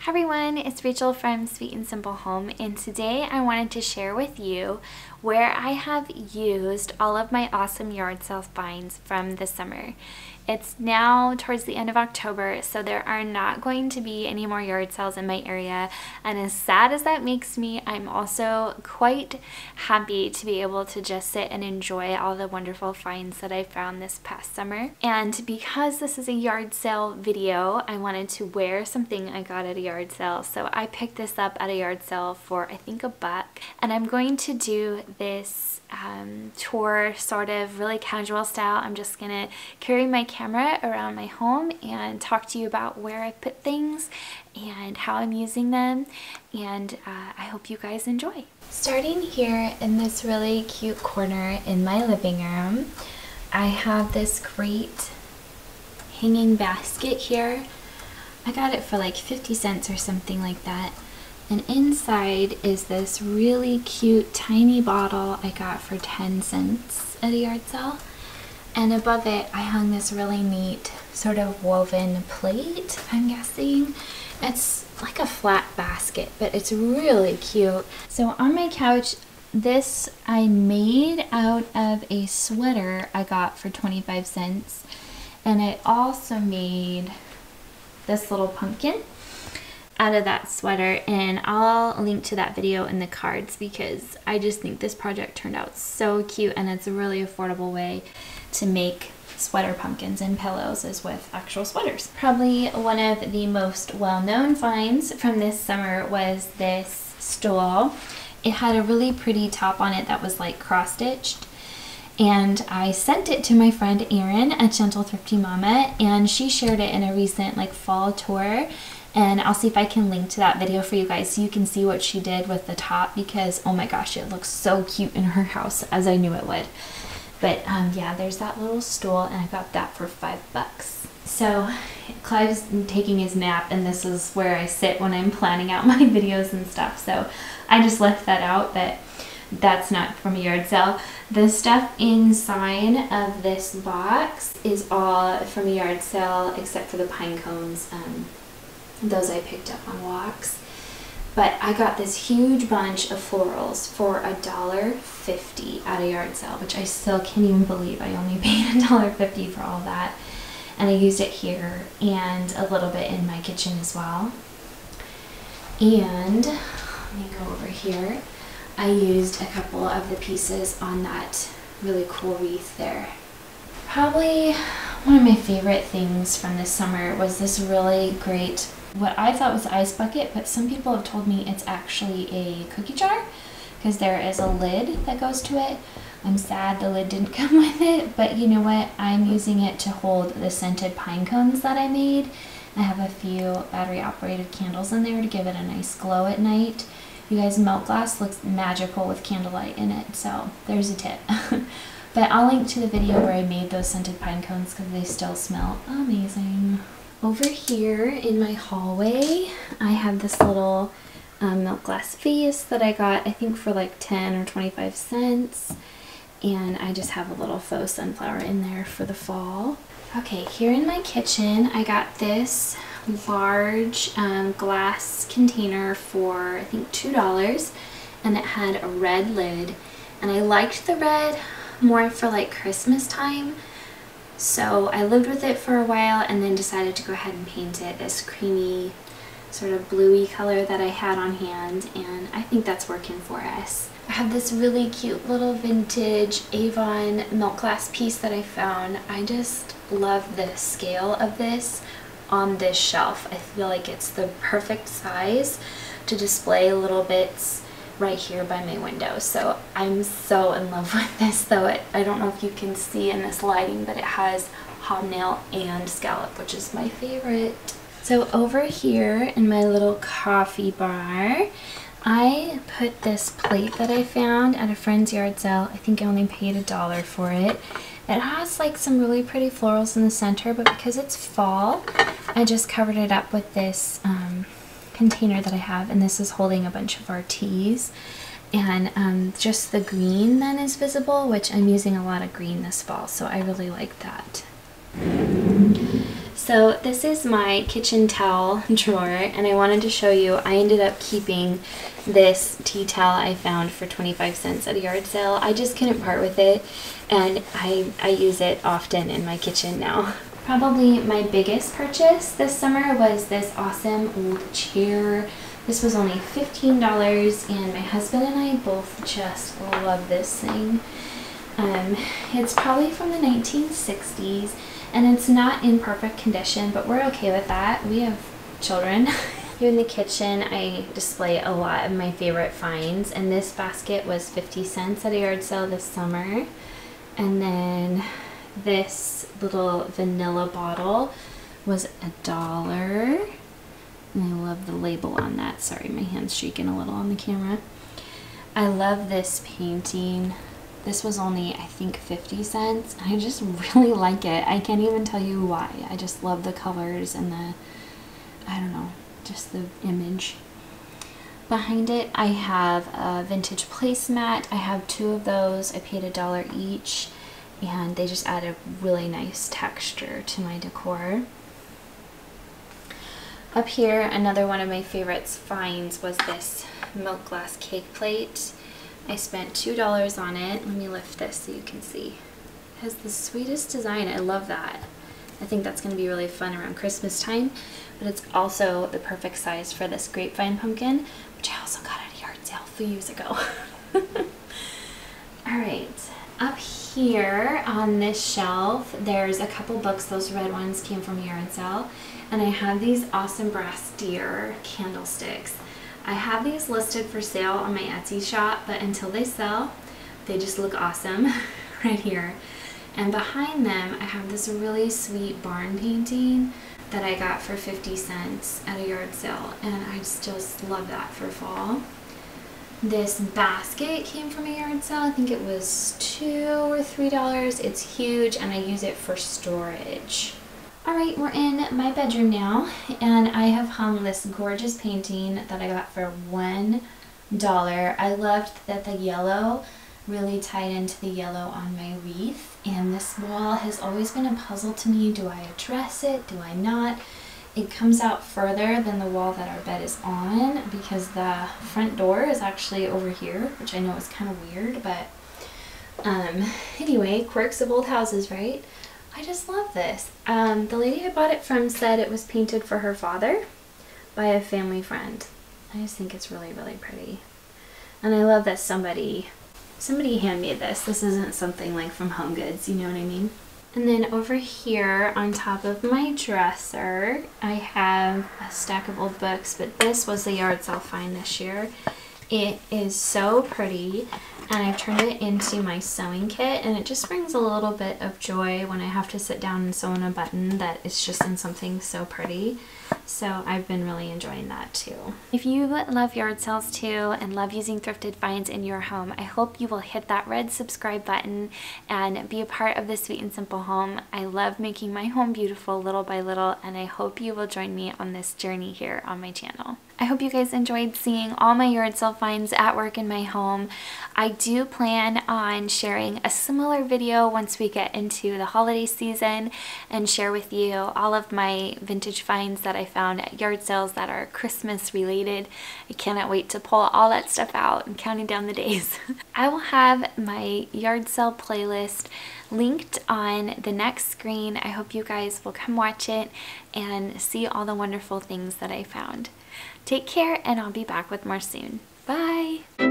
Hi everyone, it's Rachel from Sweet and Simple Home, and today I wanted to share with you where I have used all of my awesome yard sale finds from this summer. It's now towards the end of October, so there are not going to be any more yard sales in my area, and as sad as that makes me, I'm also quite happy to be able to just sit and enjoy all the wonderful finds that I found this past summer. And because this is a yard sale video, I wanted to wear something I got at a yard sale, so I picked this up at a yard sale for I think $1, and I'm going to do this tour sort of really casual style. I'm just gonna carry my camera around my home and talk to you about where I put things and how I'm using them, and I hope you guys enjoy. Starting here in this really cute corner in my living room, I have this great hanging basket here. I got it for like 50 cents or something like that. And inside is this really cute tiny bottle I got for 10 cents at a yard sale. And above it I hung this really neat sort of woven plate, I'm guessing. It's like a flat basket, but it's really cute. So on my couch, this I made out of a sweater I got for 25 cents. And I also made this little pumpkin out of that sweater, and I'll link to that video in the cards because I just think this project turned out so cute, and it's a really affordable way to make sweater pumpkins and pillows is with actual sweaters. Probably one of the most well-known finds from this summer was this stool. It had a really pretty top on it that was like cross-stitched, and I sent it to my friend Erin at Gentle Thrifty Mama, and she shared it in a recent like fall tour. And I'll see if I can link to that video for you guys so you can see what she did with the top, because oh my gosh, it looks so cute in her house, as I knew it would. But yeah, there's that little stool, and I got that for $5. So Clive's taking his nap, and this is where I sit when I'm planning out my videos and stuff. So I just left that out, but that's not from a yard sale. The stuff inside of this box is all from a yard sale except for the pine cones. Those I picked up on walks. But I got this huge bunch of florals for $1.50 at a yard sale, which I still can't even believe I only paid $1.50 for all that. And I used it here and a little bit in my kitchen as well. And let me go over here. I used a couple of the pieces on that really cool wreath there. Probably one of my favorite things from this summer was this really great, what I thought was an ice bucket, but some people have told me it's actually a cookie jar because there is a lid that goes to it. I'm sad the lid didn't come with it, but you know what? I'm using it to hold the scented pine cones that I made. I have a few battery operated candles in there to give it a nice glow at night. You guys, milk glass looks magical with candlelight in it, so there's a tip. But I'll link to the video where I made those scented pine cones because they still smell amazing. Over here in my hallway, I have this little milk glass vase that I got, I think for like 10 or 25 cents. And I just have a little faux sunflower in there for the fall. Okay, here in my kitchen, I got this large glass container for I think $2, and it had a red lid. And I liked the red more for like Christmas time, so I lived with it for a while and then decided to go ahead and paint it this creamy sort of bluey color that I had on hand, and I think that's working for us. I have this really cute little vintage Avon milk glass piece that I found. I just love the scale of this on this shelf. I feel like it's the perfect size to display little bits right here by my window. So I'm so in love with this, though I don't know if you can see in this lighting, but it has hobnail and scallop, which is my favorite. So over here in my little coffee bar, I put this plate that I found at a friend's yard sale. I think I only paid $1 for it. It has like some really pretty florals in the center, but because it's fall, I just covered it up with this container that I have, and this is holding a bunch of our teas, and just the green then is visible, which I'm using a lot of green this fall, so I really like that. So this is my kitchen towel drawer, and I wanted to show you, I ended up keeping this tea towel I found for 25 cents at a yard sale. I just couldn't part with it, and I use it often in my kitchen now. Probably my biggest purchase this summer was this awesome old chair. This was only $15, and my husband and I both just love this thing. It's probably from the 1960s, and it's not in perfect condition, but we're okay with that. We have children. Here in the kitchen, I display a lot of my favorite finds, and this basket was 50 cents at a yard sale this summer. And then this little vanilla bottle was $1. And I love the label on that. Sorry, my hand's shaking a little on the camera. I love this painting. This was only, I think, 50 cents. I just really like it. I can't even tell you why. I just love the colors and the, I don't know, just the image. Behind it, I have a vintage placemat. I have 2 of those. I paid $1 each, and they just add a really nice texture to my decor. Up here, another one of my favorites finds was this milk glass cake plate. I spent $2 on it. Let me lift this so you can see. It has the sweetest design. I love that. I think that's going to be really fun around Christmas time, but it's also the perfect size for this grapevine pumpkin, which I also got at a yard sale a few years ago. Alright, up here on this shelf, there's a couple books. Those red ones came from a yard sale, and I have these awesome brass deer candlesticks. I have these listed for sale on my Etsy shop, but until they sell, they just look awesome right here. And behind them, I have this really sweet barn painting that I got for 50 cents at a yard sale, and I just love that for fall. This basket came from a yard sale. I think it was $2 or $3. It's huge, and I use it for storage. Alright, we're in my bedroom now, and I have hung this gorgeous painting that I got for $1. I loved that the yellow really tied into the yellow on my wreath, and this wall has always been a puzzle to me. Do I address it? Do I not? It comes out further than the wall that our bed is on because the front door is actually over here, which I know is kind of weird, but anyway, quirks of old houses, right? I just love this. The lady I bought it from said it was painted for her father by a family friend. I just think it's really, really pretty. And I love that somebody handmade this. This isn't something like from Home Goods, you know what I mean? And then over here on top of my dresser, I have a stack of old books, but this was the yard sale find this year. It is so pretty, and I've turned it into my sewing kit, and it just brings a little bit of joy when I have to sit down and sew on a button that is just in something so pretty. So I've been really enjoying that too. If you love yard sales too and love using thrifted finds in your home, I hope you will hit that red subscribe button and be a part of the Sweet and Simple Home. I love making my home beautiful little by little, and I hope you will join me on this journey here on my channel. I hope you guys enjoyed seeing all my yard sale finds at work in my home. I do plan on sharing a similar video once we get into the holiday season and share with you all of my vintage finds that I found at yard sales that are Christmas related. I cannot wait to pull all that stuff out and counting down the days. I will have my yard sale playlist linked on the next screen. I hope you guys will come watch it and see all the wonderful things that I found. Take care, and I'll be back with more soon. Bye!